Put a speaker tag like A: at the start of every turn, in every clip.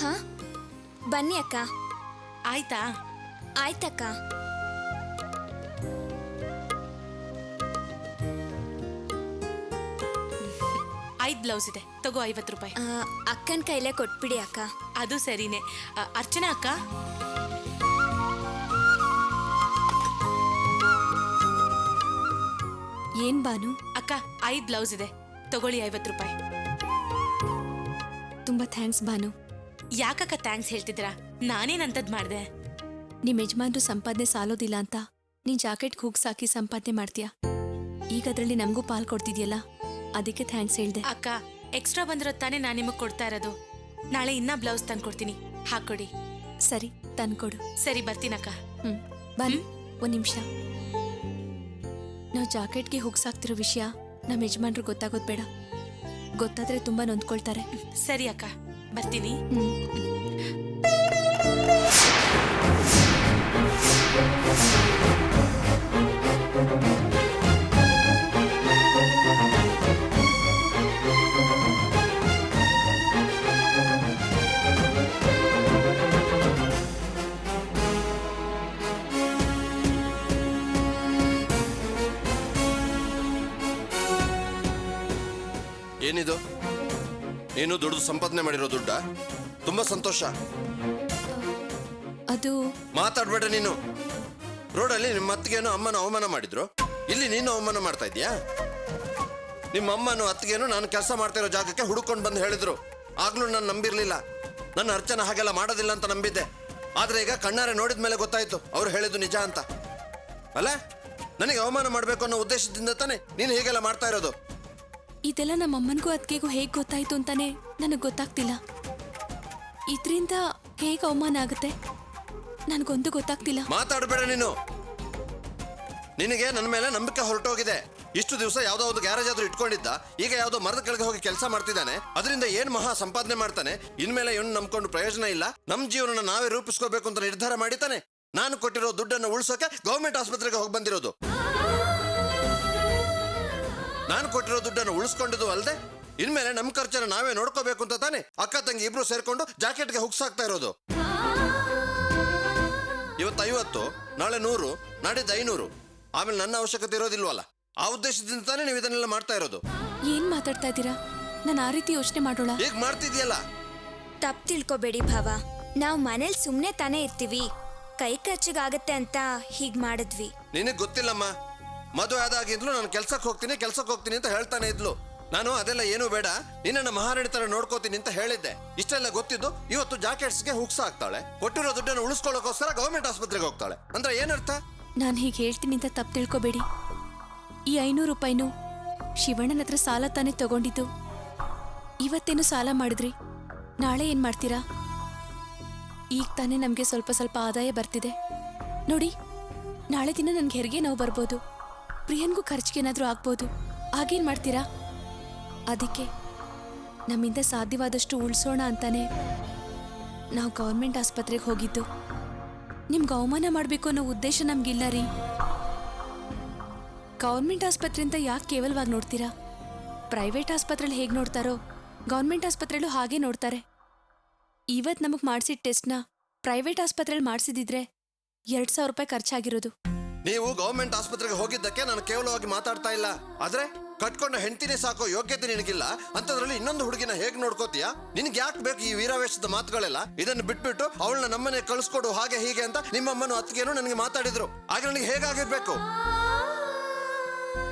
A: ಹಾ ಬನ್ನಿ ಅಕ್ಕ.
B: ಆಯ್ತಾ?
A: ಆಯ್ತಕ್ಕ.
B: ಐದು ಬ್ಲೌಸ್ ಇದೆ, ತಗೋ 50 ರೂಪಾಯಿ.
A: ಅಕ್ಕನ ಕೈಲೇ ಕೊಟ್ಬಿಡಿ ಅಕ್ಕ.
B: ಅದು ಸರಿನೇ. ಅರ್ಚನಾ ಅಕ್ಕ,
C: ಏನ್ ಬಾನು?
B: ಅಕ್ಕ 5 ಬ್ಲೌಸ್ ಇದೆ, ತಗೊಳ್ಳಿ 50 ರೂಪಾಯಿ.
C: ತುಂಬಾ ಥ್ಯಾಂಕ್ಸ್ ಬಾನು.
B: ಯಾಕಕ್ಕ ಥ್ಯಾಂಕ್ಸ್ ಹೇಳ್ತಿದ್ದೀರಾ? ನಾನೇನಂತದ್ ಮಾಡ್ದೆ?
C: ನಿಮ್ ಯಜಮಾನ್ರು ಸಂಪಾದನೆ ಸಾಲೋದಿಲ್ಲ ಅಂತ ನೀನ್ ಜಾಕೆಟ್ಗೆ ಹೂಗ್ ಸಾಕಿ ಸಂಪಾದನೆ ಮಾಡ್ತೀಯ. ಈಗ ಅದ್ರಲ್ಲಿ ನಮಗೂ ಪಾಲ್ ಕೊಡ್ತಿದ್ಯಲ್ಲ, ಅದಕ್ಕೆ ಥ್ಯಾಂಕ್ಸ್ ಹೇಳ್ದೆ.
B: ಅಕ್ಕ ಎಕ್ಸ್ಟ್ರಾ ಬಂದಿರೋ ತಾನೇ ನಾನು ನಿಮಗೆ ಕೊಡ್ತಾ ಇರೋದು. ನಾಳೆ ಇನ್ನ ಬ್ಲೌಸ್ ತಂದ್ಕೊಡ್ತೀನಿ, ಹಾಕೊಡಿ.
C: ಸರಿ, ತಂದ್ಕೊಡು.
B: ಸರಿ, ಬರ್ತೀನಕ್ಕ.
C: ಬಾನು, ಒಂದ್ ನಿಮಿಷ. ನಾವು ಜಾಕೆಟ್ಗೆ ಹೋಗ್ಸಾಕ್ತಿರೋ ವಿಷಯ ನಮ್ಮ ಯಜಮಾನ್ರು ಗೊತ್ತಾಗೋದ್ ಬೇಡ. ಗೊತ್ತಾದ್ರೆ ತುಂಬಾ ನೊಂದ್ಕೊಳ್ತಾರೆ.
B: ಸರಿ ಅಕ್ಕ, ಬರ್ತೀನಿ.
D: ಏನಿದು? ನೀನು ದುಡ್ಡು ಸಂಪಾದನೆ ಮಾಡಿರೋ ದುಡ್ಡ? ತುಂಬಾ ಸಂತೋಷ.
C: ಅದು
D: ಮಾತಾಡ್ಬೇಡ ನೀನು. ರೋಡಲ್ಲಿ ನಿಮ್ಮ ಅತ್ತಿಗೇನು ಅಮ್ಮನ ಅವಮಾನ ಮಾಡಿದ್ರು, ಇಲ್ಲಿ ನೀನು ಅವಮಾನ ಮಾಡ್ತಾ ಇದೀಯಾ? ನಿಮ್ಮ ಅಮ್ಮನು ಅತ್ತಿಗೇನು ನಾನು ಕೆಲಸ ಮಾಡ್ತಾ ಇರೋ ಜಾಗಕ್ಕೆ ಹುಡುಕೊಂಡು ಬಂದು ಹೇಳಿದ್ರು. ಆಗ್ಲೂ ನಾನು ನಂಬಿರ್ಲಿಲ್ಲ. ನನ್ನ ಅರ್ಚನೆ ಹಾಗೆಲ್ಲ ಮಾಡೋದಿಲ್ಲ ಅಂತ ನಂಬಿದ್ದೆ. ಆದ್ರೆ ಈಗ ಕಣ್ಣಾರೆ ನೋಡಿದ ಮೇಲೆ ಗೊತ್ತಾಯ್ತು ಅವ್ರು ಹೇಳಿದ್ದು ನಿಜ ಅಂತ. ಅಲ್ಲ, ನನಗೆ ಅವಮಾನ ಮಾಡ್ಬೇಕು ಅನ್ನೋ ಉದ್ದೇಶದಿಂದ ತಾನೆ ನೀನು ಹೀಗೆಲ್ಲ ಮಾಡ್ತಾ ಇರೋದು.
C: ಇದೆಲ್ಲ ನಮ್ಮ ಅಮ್ಮನಿಗೂ ಅದಕ್ಕೆಗೂ ಹೇಗ್ ಗೊತ್ತಾಯ್ತು ಅಂತಾನೆ ನನಗ್ ಗೊತ್ತಾಗ್ತಿಲ್ಲ. ಇದ್ರಿಂದ ಹೇಗ್ ಅವಮಾನ ಆಗುತ್ತೆ ನನಗೊಂದು ಗೊತ್ತಾಗ್ತಿಲ್ಲ.
D: ಮಾತಾಡಬೇಡ ನೀನು. ನಿನಗೆ ನನ್ನ ಮೇಲೆ ನಂಬಿಕೆ ಹೊರಟೋಗಿದೆ. ಇಷ್ಟು ದಿವಸ ಯಾವ್ದಾವ್ದು ಗ್ಯಾರೇಜ್ ಆದ್ರೂ ಇಟ್ಕೊಂಡಿದ್ದ, ಈಗ ಯಾವ್ದೋ ಮರದ ಕೆಳಗೆ ಹೋಗಿ ಕೆಲಸ ಮಾಡ್ತಿದ್ದಾನೆ. ಅದರಿಂದ ಏನ್ ಮಹಾ ಸಂಪಾದನೆ ಮಾಡ್ತಾನೆ. ಇನ್ಮೇಲೆ ಇವನು ನಂಬ್ಕೊಂಡು ಪ್ರಯೋಜನ ಇಲ್ಲ. ನಮ್ ಜೀವನ ನಾವೇ ರೂಪಿಸ್ಕೋಬೇಕು ಅಂತ ನಿರ್ಧಾರ ಮಾಡಿತಾನೆ. ನಾನು ಕೊಟ್ಟಿರೋ ದುಡ್ಡನ್ನು ಉಳಿಸೋಕೆ ಗೌರ್ಮೆಂಟ್ ಆಸ್ಪತ್ರೆಗೆ ಹೋಗಿ ಬಂದಿರೋದು. ನಾನು ಕೊಟ್ಟಿರೋ ದುಡ್ಡನ್ನು ಉಳಿಸ್ಕೊಂಡಿದ್ದು ಅಲ್ಲದೆ ಇನ್ಮೇಲೆ ನಮ್ಮ ಖರ್ಚನ್ನು ನಾವೇ ನೋಡ್ಕೋಬೇಕು ಅಂತ ತಾನೆ ಅಕ್ಕ ತಂಗಿ ಇಬ್ರು ಸೇರ್ಕೊಂಡು ಜಾಕೆಟ್ಗೆ ಹುಗ್ಸಾಕ್ತಾ ಇರೋದು. ಇವತ್ತು 50, ನಾಳೆ 100, ನಾಡಿದ್ದು 500. ಆಮೇಲೆ ನನ್ನ ಅವಶ್ಯಕತೆ ಇರೋದಿಲ್ವಲ್ಲ. ಆ ಉದ್ದೇಶದಿಂದ ತಾನೇ ನೀವು ಇದನ್ನೆಲ್ಲ ಮಾಡ್ತಾ ಇರೋದು.
C: ಏನ್ ಮಾತಾಡ್ತಾ ಇದ್ದೀರಾ? ನಾನು ಆ ರೀತಿ ಯೋಚನೆ ಮಾಡೋಣ.
D: ಈಗ ಮಾಡ್ತಿದ್ಯಲ್ಲ.
A: ತಪ್ಪು ತಿಳ್ಕೊಬೇಡಿ ಭಾವ. ನಾವು ಮನೇಲಿ ಸುಮ್ನೆ ತಾನೇ ಇರ್ತೀವಿ. ಕೈ ಖರ್ಚಿಗಾಗತ್ತೆ ಅಂತ ಹೀಗ್ ಮಾಡಿದ್ವಿ.
D: ನಿನಗ್ ಗೊತ್ತಿಲ್ಲಮ್ಮ, ಮದುವೆ ಆದಾಗಿಂದ್ಲು ನಾನು ಕೆಲ್ಸಕ್ಕೆ ಹೋಗ್ತೀನಿ ಅಂತ ಹೇಳ್ತಾನೆ ಇದ್ಲು. ನಾನು ಅದೆಲ್ಲ ಏನೂ ಬೇಡ, ನಿನ್ನ ಮಹಾರಾಣಿ ತರ ನೋಡ್ಕೋತೀನಿ ಅಂತ ಹೇಳಿದ್ದೆ. ಇಷ್ಟೆಲ್ಲ ಗೊತ್ತಿದ್ದು ಇವತ್ತು ಜಾಕೆಟ್ಸ್ಗೆ ಹುಗ್ಸ ಆಗ್ತಾಳೆ. ಕೊಟ್ಟಿರೋ ದುಡ್ಡನ್ನು ಉಳಿಸ್ಕೊಳ್ಳೋಕೋಸ್ಕರ ಗೌರ್ಮೆಂಟ್ ಆಸ್ಪತ್ರೆಗೆ ಹೋಗ್ತಾಳೆ ಅಂದ್ರೆ ಏನರ್ಥ?
C: ನಾನು ಹೀಗೆ ಹೇಳ್ತೀನಿ ಅಂತ ತಪ್ಪು ತಿಳ್ಕೊಬೇಡಿ. ಈ 500 ರೂಪಾಯಿನೂ ಶಿವಣ್ಣನ ಹತ್ರ ಸಾಲ ತಾನೇ ತಗೊಂಡಿದ್ದು. ಇವತ್ತೇನು ಸಾಲ ಮಾಡಿದ್ರಿ, ನಾಳೆ ಏನ್ ಮಾಡ್ತೀರಾ? ಈಗ ತಾನೇ ನಮಗೆ ಸ್ವಲ್ಪ ಸ್ವಲ್ಪ ಆದಾಯ ಬರ್ತಿದೆ ನೋಡಿ. ನಾಳೆ ದಿನ ನನ್ಗೆ ಹೆರಿಗೆ ನೋವು ಬರ್ಬೋದು, ಪ್ರಿಯನ್ಗೂ ಖರ್ಚಿಗೇನಾದ್ರೂ ಆಗ್ಬೋದು. ಆಗೇನ್ ಮಾಡ್ತೀರಾ? ಅದಕ್ಕೆ ನಮ್ಮಿಂದ ಸಾಧ್ಯವಾದಷ್ಟು ಉಳಿಸೋಣ ಅಂತಾನೆ ನಾವು ಗೌರ್ಮೆಂಟ್ ಆಸ್ಪತ್ರೆಗೆ ಹೋಗಿದ್ದು. ನಿಮ್ಗೆ ಅವಮಾನ ಮಾಡಬೇಕು ಅನ್ನೋ ಉದ್ದೇಶ ನಮ್ಗಿಲ್ಲ ರೀ. ಗೌರ್ಮೆಂಟ್ ಆಸ್ಪತ್ರೆಯಿಂದ ಯಾಕೆ ಕೇವಲವಾಗಿ ನೋಡ್ತೀರಾ? ಪ್ರೈವೇಟ್ ಆಸ್ಪತ್ರೆಯಲ್ಲಿ ಹೇಗೆ ನೋಡ್ತಾರೋ ಗೌರ್ಮೆಂಟ್ ಆಸ್ಪತ್ರೆಯಲ್ಲೂ ಹಾಗೆ ನೋಡ್ತಾರೆ. ಇವತ್ತು ನಮಗೆ ಮಾಡಿಸಿದ ಟೆಸ್ಟ್ನ ಪ್ರೈವೇಟ್ ಆಸ್ಪತ್ರೆಯಲ್ಲಿ ಮಾಡಿಸಿದಿದ್ರೆ 2,000 ರೂಪಾಯಿ ಖರ್ಚಾಗಿರೋದು.
D: ನೀವು ಗೌರ್ಮೆಂಟ್ ಆಸ್ಪತ್ರೆಗೆ ಹೋಗಿದ್ದಕ್ಕೆ ನಾನು ಕೇವಲವಾಗಿ ಮಾತಾಡ್ತಾ ಇಲ್ಲ. ಆದ್ರೆ ಕಟ್ಕೊಂಡ ಹೆಂಡತಿನೇ ಸಾಕೋ ಯೋಗ್ಯತೆ ನಿನಗಿಲ್ಲ ಅಂತದ್ರಲ್ಲಿ ಇನ್ನೊಂದು ಹುಡುಗಿನ ಹೇಗ್ ನೋಡ್ಕೋತೀಯ? ನಿನ್ಗೆ ಯಾಕೆ ಬೇಕು ಈ ವೀರಾವೇಶದ ಮಾತುಗಳೆಲ್ಲ? ಇದನ್ನು ಬಿಟ್ಬಿಟ್ಟು ಅವಳನ್ನ ನಮ್ಮನೆ ಕಳಿಸ್ಕೊಡು ಹಾಗೆ ಹೀಗೆ ಅಂತ ನಿಮ್ಮಮ್ಮನ ಅತ್ತಿಗೆನೂ ನನಗೆ ಮಾತಾಡಿದ್ರು. ಆಗ ನನಗೆ ಹೇಗಾಗಿರ್ಬೇಕು?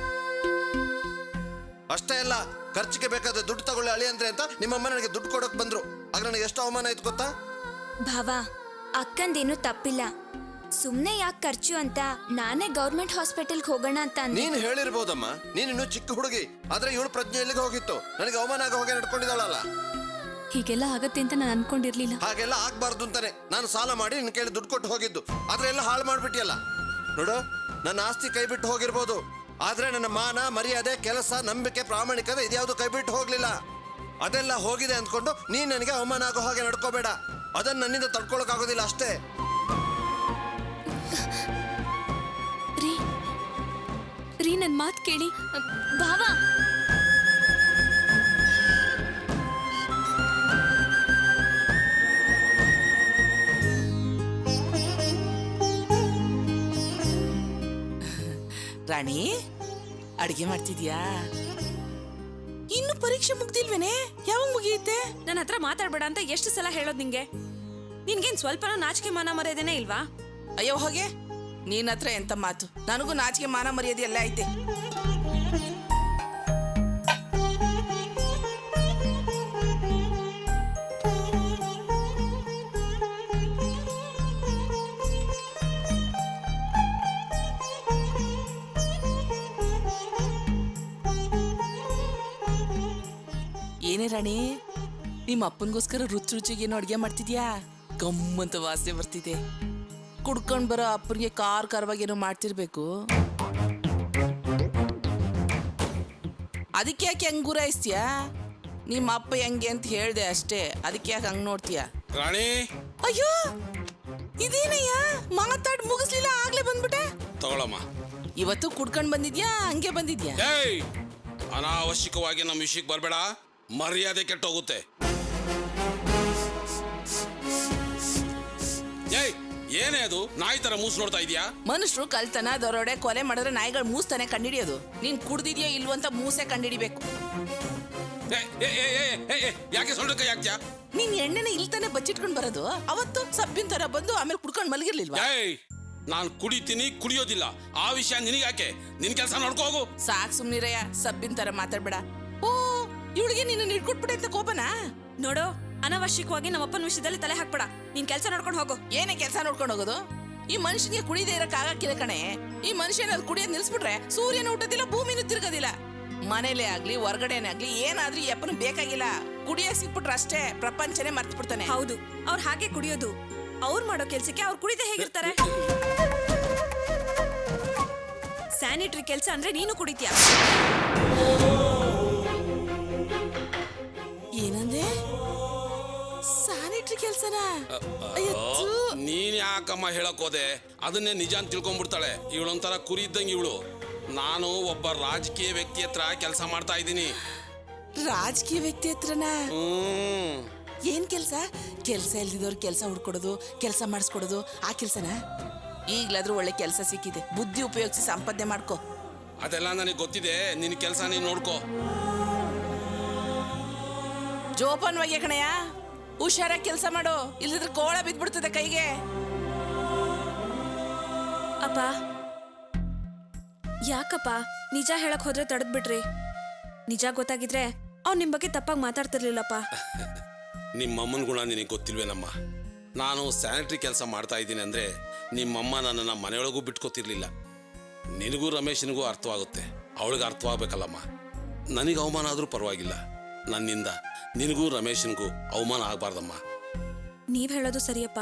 D: ಅಷ್ಟೇ ಅಲ್ಲ, ಖರ್ಚಿಗೆ ಬೇಕಾದ ದುಡ್ಡು ತಗೊಳ್ಳಿ ಅಳಿ ಅಂದ್ರೆ ಅಂತ ನಿಮ್ಮಮ್ಮ ನನಗೆ ದುಡ್ಡು ಕೊಡಕ್ ಬಂದ್ರು. ಆಗ ನನಗೆ ಎಷ್ಟು ಅವಮಾನ ಆಯ್ತು ಗೊತ್ತಾ?
A: ಭಾವ, ಅಕ್ಕಂದೇನು ತಪ್ಪಿಲ್ಲ. ಸುಮ್ನೆ ಯಾಕೆ ಖರ್ಚು ಅಂತ ನಾನೇ ಗೌರ್ಮೆಂಟ್ ಹಾಸ್ಪಿಟಲ್ಗೆ ಹೋಗೋಣ ಅಂತ
D: ನೀನ್ ಹೇಳಿರ್ಬೋದಮ್ಮ, ನೀನಿನ್ನು ಚಿಕ್ಕ ಹುಡುಗಿ. ಆದ್ರೆ ಇವಳು ಪ್ರಜ್ಞೆ ಎಲ್ಲಿಗೆ ಹೋಗಿತ್ತು? ನನಗೆ ಅವಮಾನ ಆಗ ಹೋಗಿ ನಡ್ಕೊಂಡಿದ್ದಾಳಲ್ಲ.
C: ಹೀಗೆಲ್ಲ ಆಗತ್ತೆ ಅಂತ ನಾನು ಅನ್ಕೊಂಡಿರ್ಲಿಲ್ಲ.
D: ಹಾಗೆಲ್ಲ ಆಗ್ಬಾರ್ದು ಅಂತಾನೆ ನಾನು ಸಾಲ ಮಾಡಿ ನಿನ್ ಕೇಳಿ ದುಡ್ಡು ಕೊಟ್ಟು ಹೋಗಿದ್ದು. ಆದ್ರೆ ಎಲ್ಲ ಹಾಳು ಮಾಡ್ಬಿಟ್ಟಿಯಲ್ಲ. ನೋಡು, ನನ್ನ ಆಸ್ತಿ ಕೈ ಬಿಟ್ಟು ಹೋಗಿರ್ಬೋದು, ಆದ್ರೆ ನನ್ನ ಮಾನ, ಮರ್ಯಾದೆ, ಕೆಲಸ, ನಂಬಿಕೆ, ಪ್ರಾಮಾಣಿಕತೆ ಇದ್ಯಾವುದು ಕೈ ಬಿಟ್ಟು ಹೋಗ್ಲಿಲ್ಲ. ಅದೆಲ್ಲ ಹೋಗಿದೆ ಅಂದ್ಕೊಂಡು ನೀನ್ ನನಗೆ ಅವಮಾನ ಆಗೋ ಹಾಗೆ ನಡ್ಕೋಬೇಡ. ಅದನ್ನ ನನ್ನಿಂದ ತಡ್ಕೊಳಕ್ ಆಗೋದಿಲ್ಲ ಅಷ್ಟೇ.
C: ರೀ ನನ್ ಮಾತು ಕೇಳಿ.
A: ಭಾವ,
E: ರಾಣಿ ಅಡಿಗೆ ಮಾಡ್ತಿದ್ಯಾ? ಇನ್ನು ಪರೀಕ್ಷೆ ಮುಗ್ದಿಲ್ವೇನೆ? ಯಾವಾಗ ಮುಗಿಯುತ್ತೆ?
F: ನನ್ನ ಹತ್ರ ಮಾತಾಡ್ಬೇಡ ಅಂತ ಎಷ್ಟು ಸಲ ಹೇಳೋದ್ ನಿಂಗೆ? ನಿನ್ಗೇನ್ ಸ್ವಲ್ಪನೂ ನಾಚಿಕೆ ಮಾನ ಮರ್ಯಾದೆನೇ ಇಲ್ವಾ?
E: ಅಯ್ಯೋ ಹೋಗೆ, ನೀನ್ ಹತ್ರ ಎಂತ ಮಾತು? ನನಗೂ ನಾಚಿಕೆ ಮಾನ ಮರ್ಯಾದೆ ಎಲ್ಲ ಐತೆ. ಏನೇ ರಾಣಿ, ನಿಮ್ಮ ಅಪ್ಪನಿಗೋಸ್ಕರ ರುಚಿ ರುಚಿಗೇನು ಅಡ್ಗೆ ಮಾಡ್ತಿದ್ಯಾ? ಗಮ್ಮಂತ ವಾಸನೆ ಬರ್ತಿದೆ. ಕುಡ್ಕೊಂಡ್ ಬರೋ ಅಪ್ಪನಿಗೆ ಖಾರವಾಗೇನೋ ಮಾಡ್ತಿರ್ಬೇಕು. ಅದಕ್ಕೆ ಯಾಕೆ ಹಂಗ್ ಗುರಾಯಿಸ್ತೀಯಾ? ನಿಮ್ಮ ಅಪ್ಪ ಹೆಂಗೆ ಅಂತ ಹೇಳ್ದೆ ಅಷ್ಟೇ, ಅದಕ್ಕೆ ಯಾಕೆ ಹಂಗ್ ನೋಡ್ತೀಯ?
G: ರಾಣಿ,
E: ಅಯ್ಯೋ ಇದೇನಯ್ಯ, ಮಾತಾಡ್ ಮುಗಿಸ್ಲಿಲ್ಲ ಆಗ್ಲೇ ಬಂದ್ಬಿಟ್ಟೆ.
G: ತಗೊಳಮ್ಮ.
E: ಇವತ್ತು ಕುಡ್ಕೊಂಡ್ ಬಂದಿದ್ಯಾ ಹಂಗೆ ಬಂದಿದ್ಯಾ?
G: ಏಯ್, ಅನಾವಶ್ಯಕವಾಗಿ ನಮ್ಮ ವಿಷಯಕ್ಕೆ ಬರಬೇಡ, ಮರ್ಯಾದೆ ಕೆಟ್ಟೋಗುತ್ತೆ. ಏಯ್, ಏನೇ ಅದು ನಾಯಿ ತರ ಮೂಸ್ ನೋಡ್ತಾ ಇದೀಯಾ?
E: ಮನುಷ್ಯರು ಕಳ್ತನ ದರೋಡೆ ಕೊಲೆ ಮಾಡಿದ್ರೆ ನಾಯಿಗಳು ಮೂಸ್ತಾನೆ ಕಂಡಿಡಿಯೋದು. ನೀನ್ ಕುಡ್ದಿದ್ಯಾ ಇಲ್ವಂತ ಮೂಸೆ ಕಂಡಿಡಿಬೇಕು.
G: ಯಾಕೆ ಸೊಂಡ ಕೈ ಹಾಕ್ತ್ಯಾ?
E: ನೀನ್ ಎಣ್ಣೆನ ಇಲ್ತಾನೆ ಬಚ್ಚಿಟ್ಕೊಂಡ್ ಬರೋದು. ಅವತ್ತು ಸಬ್ಬಿನ ತರ ಬಂದು ಆಮೇಲೆ ಕುಡ್ಕೊಂಡ್ ಮಲಗಿರ್ಲಿಲ್ವಾ?
G: ಏಯ್, ನಾನು ಕುಡಿತೀನಿ, ಕುಡಿಯೋದಿಲ್ಲ. ಆ ವಿಷಯ ನಿನಗಾಕೆ? ನಿನ್ ಕೆಲಸ ನೋಡ್ಕೋ ಹೋಗು.
E: ಸಾಕ್ ಸುಮ್ನಿರಯ್ಯ, ಸಬ್ಬಿನ ತರ ಮಾತಾಡ್ಬೇಡ. ಓ, ಇವಳಿಗೆ ನಿನ್ನ ಹಿಡ್ಕೊಟ್ಬಿಟ್ಟೆ ಅಂತ ಕೋಪನಾ?
F: ನೋಡು, ಅನಾವಶ್ಯಕವಾಗಿ ನಮ್ಮಪ್ಪನ ವಿಷಯದಲ್ಲಿ ತಲೆ ಹಾಕ್ಬೇಡ. ನೀನ್ ಕೆಲಸ ನೋಡ್ಕೊಂಡು ಹೋಗು.
E: ಏನೇ ಕೆಲಸ ನೋಡ್ಕೊಂಡು ಹೋಗೋದು? ಈ ಮನುಷ್ಯನಿಗೆ ಕುಡಿದೇ ಇರಕ್ ಆಗಕ್ಕಿಲ್ಲ ಕಣೆ. ಈ ಮನುಷ್ಯನ ಅದು ಕುಡಿಯೋದ್ ನಿಲ್ಸ್ಬಿಟ್ರೆ ಸೂರ್ಯನ ಹುಟ್ಟೋದಿಲ್ಲ, ಭೂಮಿನೂ ತಿರ್ಗೋದಿಲ್ಲ. ಮನೇಲೇ ಆಗ್ಲಿ ಹೊರಗಡೆನೆ ಆಗ್ಲಿ ಏನಾದ್ರೂ ಈ ಅಪ್ಪನ ಬೇಕಾಗಿಲ್ಲ. ಕುಡಿಯಕ್ ಸಿಕ್ಬಿಟ್ರೆ ಅಷ್ಟೇ ಪ್ರಪಂಚನೇ ಮರ್ತು ಬಿಡ್ತಾನೆ.
F: ಹೌದು, ಅವ್ರು ಹಾಗೆ ಕುಡಿಯೋದು. ಅವ್ರು ಮಾಡೋ ಕೆಲ್ಸಕ್ಕೆ ಅವ್ರು ಕುಡಿದೇ ಹೇಗಿರ್ತಾರೆ? ಸ್ಯಾನಿಟರಿ ಕೆಲಸ ಅಂದ್ರೆ ನೀನು ಕುಡಿತೀಯ.
E: ಏನಂದೆ? ಸ್ಯಾನಿಟರಿ ಕೆಲ್ಸನಾ?
G: ನೀನ್ ಯಾಕಮ್ಮ ಹೇಳಕ್ ಹೋದೆ? ಅದನ್ನೇ ನಿಜ ಅಂತ ತಿಳ್ಕೊಂಡ್ಬಿಡ್ತಾಳೆ. ಇವಳೊಂಥರ ಕುರಿ ಇದ್ದಂಗೆ ಇವಳು. ನಾನು ಒಬ್ಬ ರಾಜಕೀಯ ವ್ಯಕ್ತಿ ಹತ್ರ ಕೆಲಸ ಮಾಡ್ತಾ ಇದ್ದೀನಿ.
E: ರಾಜಕೀಯ ವ್ಯಕ್ತಿ ಹತ್ರನಾ? ಏನ್ ಕೆಲ್ಸ? ಕೆಲ್ಸ ಇಲ್ದಿದವ್ರ ಕೆಲ್ಸ ಹುಡ್ಕೊಡೋದು, ಕೆಲ್ಸ ಮಾಡಿಸ್ಕೊಡೋದು, ಆ ಕೆಲ್ಸನಾ? ಈಗ್ಲಾದ್ರೂ ಒಳ್ಳೆ ಕೆಲ್ಸ ಸಿಕ್ಕಿದೆ, ಬುದ್ಧಿ ಉಪಯೋಗಿಸಿ ಸಂಪಾದನೆ ಮಾಡ್ಕೋ.
G: ಅದೆಲ್ಲ ನನಗೆ ಗೊತ್ತಿದೆ, ನಿನ್ ಕೆಲಸ ನೀನ್ ನೋಡ್ಕೋ.
E: ಜೋಪಾನವಾಗಿ ಕಣಯ್ಯ, ಹುಷಾರಾಗಿ ಕೆಲಸ ಮಾಡು, ಇಲ್ಲದ್ರೆ ಕೋಳ ಬಿದ್ಬಿಡ್ತದೆ ಕೈಗೆ.
F: ಅಪ್ಪ, ಯಾಕಪ್ಪ ನಿಜ ಹೇಳಕ್ ಹೋದ್ರೆ ತಡೆದ್ಬಿಟ್ರಿ? ನಿಜ ಗೊತ್ತಾಗಿದ್ರೆ ಅವ್ನು ನಿಮ್ ಬಗ್ಗೆ ತಪ್ಪಾಗಿ ಮಾತಾಡ್ತಿರ್ಲಿಲ್ಲಪ್ಪ.
G: ನಿಮ್ಮಮ್ಮನ ಗುಣ ನಿನಗೆ ಗೊತ್ತಿಲ್ವೇನಮ್ಮ? ನಾನು ಸ್ಯಾನಿಟರಿ ಕೆಲಸ ಮಾಡ್ತಾ ಇದ್ದೀನಿ ಅಂದರೆ ನಿಮ್ಮಮ್ಮ ನನ್ನನ್ನು ಮನೆಯೊಳಗೂ ಬಿಟ್ಕೋತಿರ್ಲಿಲ್ಲ. ನಿನಗೂ ರಮೇಶನಿಗೂ ಅರ್ಥವಾಗುತ್ತೆ, ಅವಳಿಗೆ ಅರ್ಥವಾಗಬೇಕಲ್ಲಮ್ಮ. ನನಗೆ ಅವಮಾನ ಆದರೂ ಪರವಾಗಿಲ್ಲ, ನನ್ನಿಂದ ನಿನಗೂ ರಮೇಶನಿಗೂ ಅವಮಾನ ಆಗಬಾರ್ದಮ್ಮ.
F: ನೀವ್ ಹೇಳೋದು ಸರಿಯಪ್ಪ,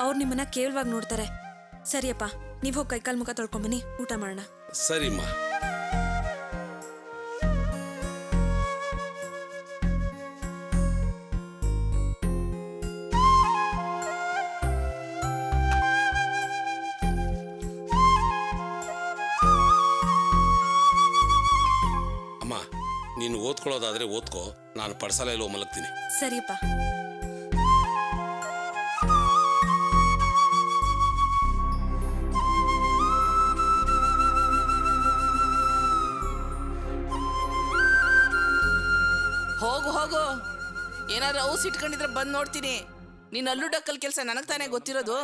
F: ಅವ್ರು ನಿಮ್ಮನ್ನ ಕೇವಲವಾಗಿ ನೋಡ್ತಾರೆ. ಸರಿಯಪ್ಪ, ನೀವ್ ಹೋಗಿ ಕೈಕಾಲ್ ಮುಖ ತೊಳ್ಕೊಂಬನ್ನಿ, ಊಟ ಮಾಡೋಣ.
G: ಸರಿಮ್ಮ. ಅಮ್ಮ, ನೀನು ಓದ್ಕೊಳ್ಳೋದಾದ್ರೆ ಓದ್ಕೋ, ನಾನು ಪಡ್ಸಾಲ ಎಲ್ಲೋ ಮಲಗ್ತೀನಿ.
F: ಸರಿಯಪ್ಪ.
E: ಹೋಗು ಹೋಗು, ಏನಾದ್ರು ಔಸ್ ಇಟ್ಕೊಂಡಿದ್ರೆ ಬಂದ್ ನೋಡ್ತೀನಿ. ನೀನ್ ಅಲ್ಲೂ ಡಕ್ಕಲ್ ಕೆಲಸ ನನಗ್ ತಾನೇ ಗೊತ್ತಿರೋದು.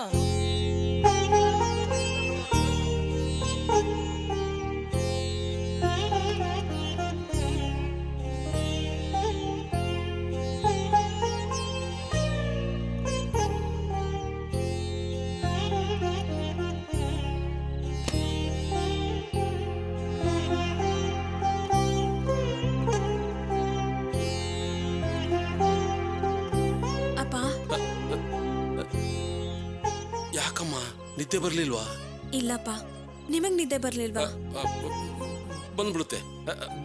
G: ಯಾಕಮ್ಮ, ನಿದ್ದೆ ಬರ್ಲಿಲ್ವಾ?
F: ಇಲ್ಲಪ್ಪ, ನಿಮಗ್ ನಿದ್ದೆ ಬರ್ಲಿಲ್ವಾ?
G: ಬಂದ್ಬಿಡುತ್ತೆ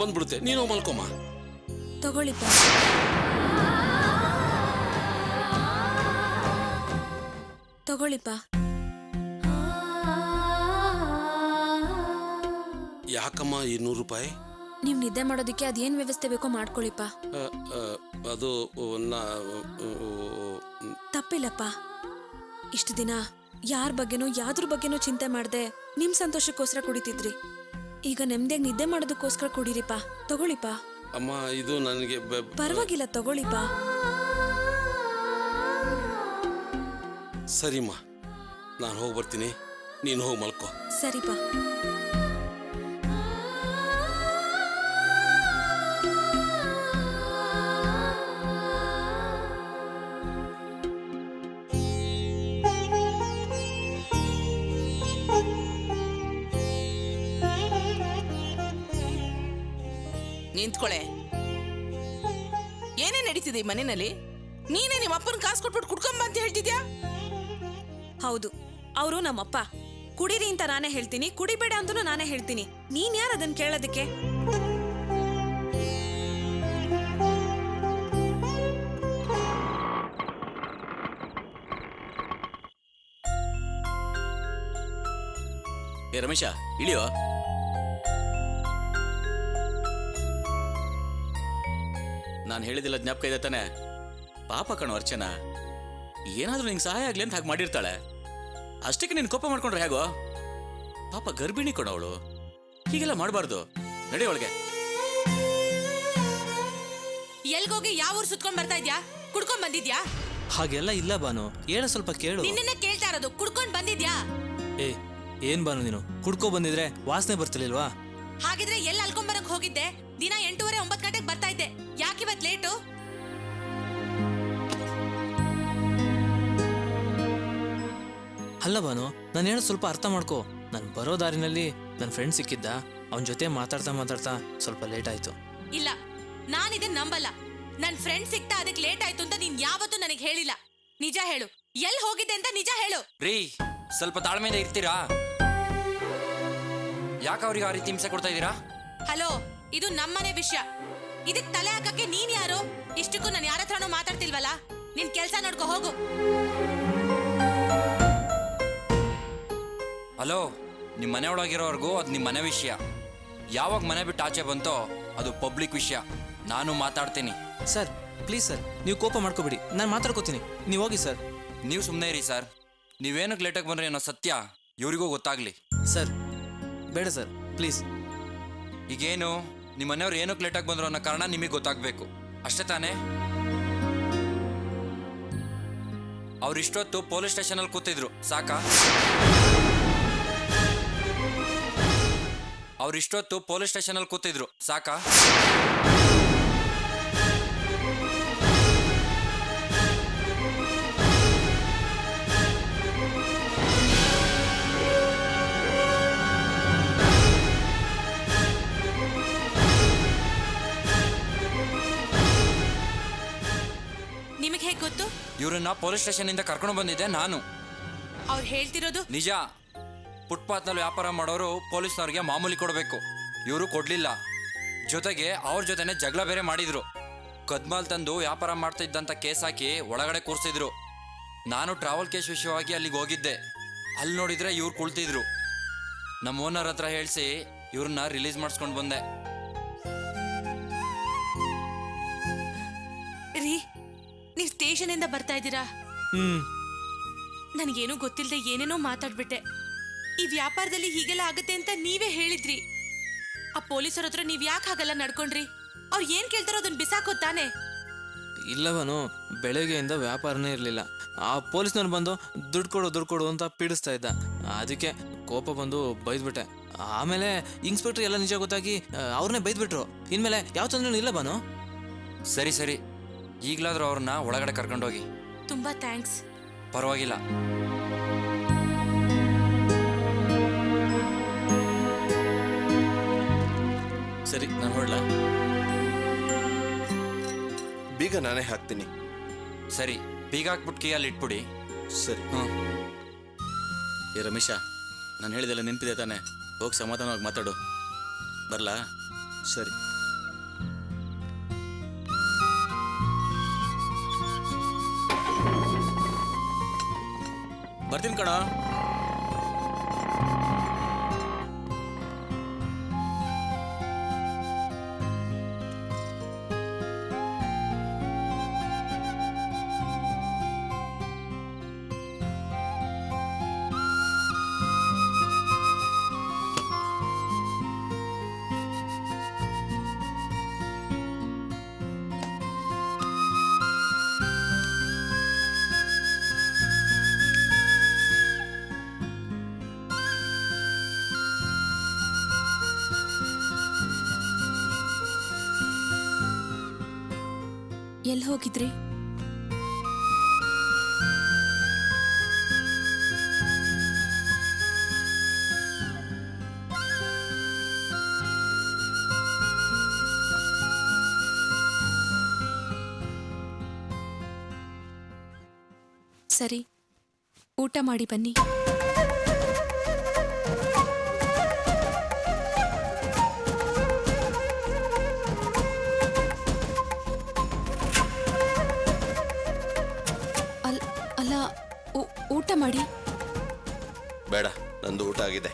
G: ಬಂದ್ಬಿಡುತ್ತೆ, ನೀನು ಮಲ್ಕೊಮ್ಮ.
F: ತಗೊಳ್ಳಿಪ್ಪ. ತಗೊಳ್ಳಿಪ್ಪ.
G: ಯಾಕಮ್ಮ ಈ 100 ರೂಪಾಯಿ?
F: ನೀವ್ ನಿದ್ದೆ ಮಾಡೋದಿಕ್ಕೆ ಅದೇನ್ ವ್ಯವಸ್ಥೆ ಬೇಕೋ ಮಾಡ್ಕೊಳ್ಳಿಪ್ಪ.
G: ಅದು
F: ತಪ್ಪಿಲ್ಲಪ್ಪ. ಇಷ್ಟು ದಿನ ಯಾರ ಬಗ್ಗೆನೂ ಯಾವ್ದ್ರ ಬಗ್ಗೆನೂ ಚಿಂತೆ ಮಾಡ್ದೆ ನಿಮ್ ಸಂತೋಷಕ್ಕೋಸ್ಕರ ಕುಡಿತಿದ್ರಿ. ಈಗ ನೆಮ್ಮದಿಯಾಗಿ ನಿದ್ದೆ ಮಾಡೋದಕ್ಕೋಸ್ಕರ ಕುಡೀರಿಪ್ಪ. ತಗೊಳ್ಳಿಪ್ಪ.
G: ಅಮ್ಮ ಇದು ನನಗೆ
F: ಪರವಾಗಿಲ್ಲ, ತಗೊಳ್ಳಿಪ್ಪ.
G: ಸರಿಮ್ಮ, ನಾನು ಹೋಗಿ ಬರ್ತೀನಿ, ನೀನು ಹೋಗಿ ಮಲ್ಕೋ.
F: ಸರಿಪ್ಪ.
E: ನಿಂತ್ಕೊಳೆ. ಏನೇ ನಡೀತಿದೆ ಈ ಮನೆಯಲ್ಲಿ? ನೀನೇ ನಿಮ್ಮ ಅಪ್ಪನ ಕಾಸು ಕೊಟ್ಬಿಟ್ಟು ಕುಡ್ಕೊಂಬ ಅಂತ ಹೇಳ್ತಿದ್ಯಾ?
F: ಹೌದು, ಅವರು ನಮ್ಮಪ್ಪ. ಕುಡೀರಿ ಅಂತ ನಾನೇ ಹೇಳ್ತೀನಿ, ಕುಡಿಬೇಡ ಅಂತನೂ ನಾನೇ ಹೇಳ್ತೀನಿ. ನೀನ್ ಯಾರು ಅದನ್ನ ಕೇಳೋದಕ್ಕೆ?
H: ಏ ರಮೇಶ, ಇಳಿಯೋ. ನಾನು ಹೇಳಿದಿಲ್ಲ ಜ್ಞಾಪಕ ಇದೆ ತಾನೆ? ಪಾಪ ಕಣೋ ಅರ್ಚನಾ, ಏನಾದ್ರೂ ನಿಂಗೆ ಸಹಾಯ ಆಗ್ಲಿ ಅಂತ ಹಾಗೆ ಮಾಡಿರ್ತಾಳೆ. ಅಷ್ಟಕ್ಕೆ ನೀನು ಕೋಪ ಮಾಡ್ಕೊಂಡ್ರೆ ಹೇಗೋ? ಪಾಪ ಗರ್ಭಿಣಿ ಕೊಡವಳು, ಹೀಗೆಲ್ಲ ಮಾಡಬಾರ್ದು. ನಡಿ ಒಳಗೆ.
B: ಎಲ್ಗೋಗಿ ಯಾವ ಊರು ಸುತ್ಕೊಂಡ್ ಬರ್ತಾ ಇದ್ಯಾ? ಕುಡ್ಕೊಂಡ್ ಬಂದಿದ್ಯಾ?
I: ಹಾಗೆಲ್ಲ ಇಲ್ಲ ಬಾನು, ಹೇಳ ಸ್ವಲ್ಪ ಕೇಳು.
B: ನಿನ್ನೆ ಕೇಳ್ತಾ ಇರೋದು, ಕುಡ್ಕೊಂಡ್ ಬಂದಿದ್ಯಾ?
I: ಏ ಏನ್ ಬಾನು ನೀನು, ಕುಡ್ಕೊ ಬಂದಿದ್ರೆ ವಾಸನೆ ಬರ್ತಿರ್ಲಿಲ್ವಾ?
B: ಹಾಗಿದ್ರೆ ಎಲ್ಲಿ ಅಲ್ಕೊಂಬರಕ್ ಹೋಗಿದ್ದೆ? ದಿನ 8:30-9 ಗಂಟೆಗೆ ಬರ್ತಾ ಇದ್ದೆ, ಯಾಕಿವತ್ ಲೇಟು?
I: ಅಲ್ಲ ಬಾನು, ನಾನು ಹೇಳೋದು ಸ್ವಲ್ಪ ಅರ್ಥ ಮಾಡ್ಕೋ. ನಾನು ಬರೋ ದಾರಿನಲ್ಲಿ ನನ್ನ ಫ್ರೆಂಡ್ ಸಿಕ್ಕಿದ್ದ, ಅವನ ಜೊತೆ ಮಾತಾಡ್ತಾ ಸ್ವಲ್ಪ ಲೇಟ್ ಆಯ್ತು.
B: ಇಲ್ಲ, ನಾನ್ ಇದನ್ ನಂಬಲ್ಲ. ನನ್ ಫ್ರೆಂಡ್ ಸಿಕ್ತಾ ಅದಕ್ಕೆ ಲೇಟ್ ಆಯ್ತು ಅಂತ ನೀನ್ ಯಾವತ್ತೂ ನನಗೆ ಹೇಳಿಲ್ಲ. ನಿಜ ಹೇಳು, ಎಲ್ಲಿ ಹೋಗಿದ್ದೆ ಅಂತ ನಿಜ ಹೇಳು.
J: ರೀ, ಸ್ವಲ್ಪ ತಾಳ್ಮೆಯಿಂದ ಇರ್ತೀರಾ? ಯಾಕೆ ಅವ್ರಿಗೆ ಆ ರೀತಿ ಹಿಂಸೆ ಕೊಡ್ತಾ ಇದ್ದೀರಾ?
B: ಹಲೋ, ಇದು ನಮ್ಮನೆ ವಿಷಯ. ಇದಕ್ ತಲೆ ಹಾಕಕ್ಕೆ ನೀನ್ ಯಾರು? ಇಷ್ಟಕ್ಕೂ ನಾನು ಯಾರ ಹತ್ರನೂ ಮಾತಾಡ್ತಿಲ್ವಲ್ಲ. ನಿನ್ ಕೆಲ್ಸ ನೋಡ್ಕೊ ಹೋಗು.
J: ಹಲೋ, ನಿಮ್ಮ ಮನೆ ಒಳಗಿರೋರ್ಗೂ ಅದು ನಿಮ್ಮ ಮನೆ ವಿಷಯ. ಯಾವಾಗ ಮನೆ ಬಿಟ್ಟು ಆಚೆ ಬಂತೋ ಅದು ಪಬ್ಲಿಕ್ ವಿಷಯ. ನಾನು ಮಾತಾಡ್ತೀನಿ.
I: ಸರ್ ಪ್ಲೀಸ್ ಸರ್, ನೀವು ಕೋಪ ಮಾಡ್ಕೋಬೇಡಿ, ನಾನು ಮಾತಾಡ್ಕೋತೀನಿ, ನೀವು ಹೋಗಿ ಸರ್.
J: ನೀವು ಸುಮ್ಮನೆ ಇರಿ ಸರ್. ನೀವೇನಕ್ಕೆ ಲೇಟಾಗಿ ಬಂದ್ರೆ ಅನ್ನೋ ಸತ್ಯ ಇವರಿಗೂ ಗೊತ್ತಾಗ್ಲಿ.
I: ಸರ್ ಬೇಡ ಸರ್, ಪ್ಲೀಸ್.
J: ಈಗೇನು ನಿಮ್ಮ ಮನೆಯವ್ರು ಏನಕ್ಕೆ ಲೇಟಾಗಿ ಬಂದ್ರು ಅನ್ನೋ ಕಾರಣ ನಿಮಗೆ ಗೊತ್ತಾಗಬೇಕು, ಅಷ್ಟೇ ತಾನೇ? ಅವ್ರು ಇಷ್ಟೊತ್ತು ಪೊಲೀಸ್ ಸ್ಟೇಷನಲ್ಲಿ ಕೂತಿದ್ರು, ಸಾಕಾ? ಅವ್ರಿಷ್ಟೊತ್ತು ಪೊಲೀಸ್ ಸ್ಟೇಷನಲ್ಲಿ ಕೂತಿದ್ರು, ಸಾಕಾ?
B: ನಿಮಗೆ ಹೇಗೆ ಗೊತ್ತು?
J: ಇವ್ರನ್ನ ಪೊಲೀಸ್ ಸ್ಟೇಷನ್ನಿಂದ ಕರ್ಕೊಂಡು ಬಂದಿದ್ದೆ ನಾನು.
B: ಅವ್ರು ಹೇಳ್ತಿರೋದು
J: ನಿಜ. ಫುಟ್ಪಾತ್ನಲ್ಲಿ ವ್ಯಾಪಾರ ಮಾಡೋರು ಪೊಲೀಸ್ನವ್ರಿಗೆ ಮಾಮೂಲಿ ಕೊಡಬೇಕು, ಇವರು ಕೊಡ್ಲಿಲ್ಲ. ಜೊತೆಗೆ ಅವ್ರ ಜೊತೆನೆ ಜಗಳ ಬೇರೆ ಮಾಡಿದ್ರು. ಕದ್ಮಾಲ್ ತಂದು ವ್ಯಾಪಾರ ಮಾಡ್ತಾ ಇದ್ದಂತ ಕೇಸ್ ಹಾಕಿ ಒಳಗಡೆ ಕೂರಿಸಿದ್ರು. ನಾನು ಟ್ರಾವೆಲ್ ಕೇಸ್ ವಿಷಯವಾಗಿ ಅಲ್ಲಿಗೆ ಹೋಗಿದ್ದೆ. ಅಲ್ಲಿ ನೋಡಿದ್ರೆ ಇವ್ರು ಕುಳ್ತಿದ್ರು. ನಮ್ಮ ಓನರ್ ಹತ್ರ ಹೇಳಿಸಿ ಇವ್ರನ್ನ ರಿಲೀಸ್ ಮಾಡಿಸ್ಕೊಂಡು ಬಂದೆ.
B: ರೀ, ನೀವು ಸ್ಟೇಷನ್ ಇಂದ ಬರ್ತಾ ಇದ್ದೀರಾ? ನನಗೇನು ಗೊತ್ತಿಲ್ಲದೆ ಏನೇನೋ ಮಾತಾಡ್ಬಿಟ್ಟೆ. ಈ ವ್ಯಾಪಾರದಲ್ಲಿ ಹೀಗೆಲ್ಲ ಆಗುತ್ತೆ ಅಂತ ನೀವೇ ಹೇಳಿದ್ರಿ. ಆ ಪೊಲೀಸರ ಹತ್ರ ನೀವ್ ಯಾಕೆ ಹಾಗೆಲ್ಲ ನಡ್ಕೊಂಡ್ರಿ? ಅವ್ರು ಏನ್ ಕೇಳ್ತಾರೋ ಅದನ್ನ ಬಿಸಾಕೋ ತಾನೆ.
I: ಇಲ್ಲವನು, ಬೆಳಗ್ಗೆಯಿಂದ ವ್ಯಾಪಾರನೇ ಇರಲಿಲ್ಲ. ಆ ಪೊಲೀಸ್ನವ್ರು ಬಂದು ದುಡ್ಡು ಕೊಡು ಅಂತ ಪೀಡಿಸ್ತಾ ಇದ್ದ. ಅದಕ್ಕೆ ಕೋಪ ಬಂದು ಬೈದ್ಬಿಟ್ಟೆ. ಆಮೇಲೆ ಇನ್ಸ್ಪೆಕ್ಟರ್ ಎಲ್ಲ ನಿಜ ಗೊತ್ತಾಗಿ ಅವ್ರನ್ನೇ ಬೈದ್ಬಿಟ್ರು. ಇನ್ಮೇಲೆ ಯಾವ ತೊಂದ್ರೆ ಇಲ್ಲ ಬಾನು.
J: ಸರಿ ಸರಿ, ಈಗಲಾದ್ರೂ ಅವ್ರನ್ನ ಒಳಗಡೆ ಕರ್ಕೊಂಡೋಗಿ.
B: ತುಂಬಾ ಥ್ಯಾಂಕ್ಸ್.
J: ಪರವಾಗಿಲ್ಲ.
H: ಸರಿ, ನಾನು ಹೊರಡ್ಲಾ?
D: ಬೀಗ ನಾನೇ ಹಾಕ್ತೀನಿ.
J: ಸರಿ, ಬೀಗ ಹಾಕ್ಬಿಟ್ಟು ಕೀ ಅಲ್ಲಿ ಇಟ್ಬಿಡಿ.
D: ಸರಿ.
H: ಏ ರಮೇಶ, ನಾನು ಹೇಳಿದೆಲ್ಲ ನೆನಪಿದೆ ತಾನೆ? ಹೋಗಿ ಸಮಾಧಾನವಾಗಿ ಮಾತಾಡು. ಬರಲಾ?
D: ಸರಿ.
H: ಬರ್ತೀನಿ ಕಣ.
C: ಎಲ್ಲಿ ಹೋಗಿದ್ರಿ? ಸರಿ, ಊಟ ಮಾಡಿ ಬನ್ನಿ. ಅಲ್ಲ, ಊಟ ಮಾಡಿ.
D: ಬೇಡ, ನಂದು ಊಟ ಆಗಿದೆ.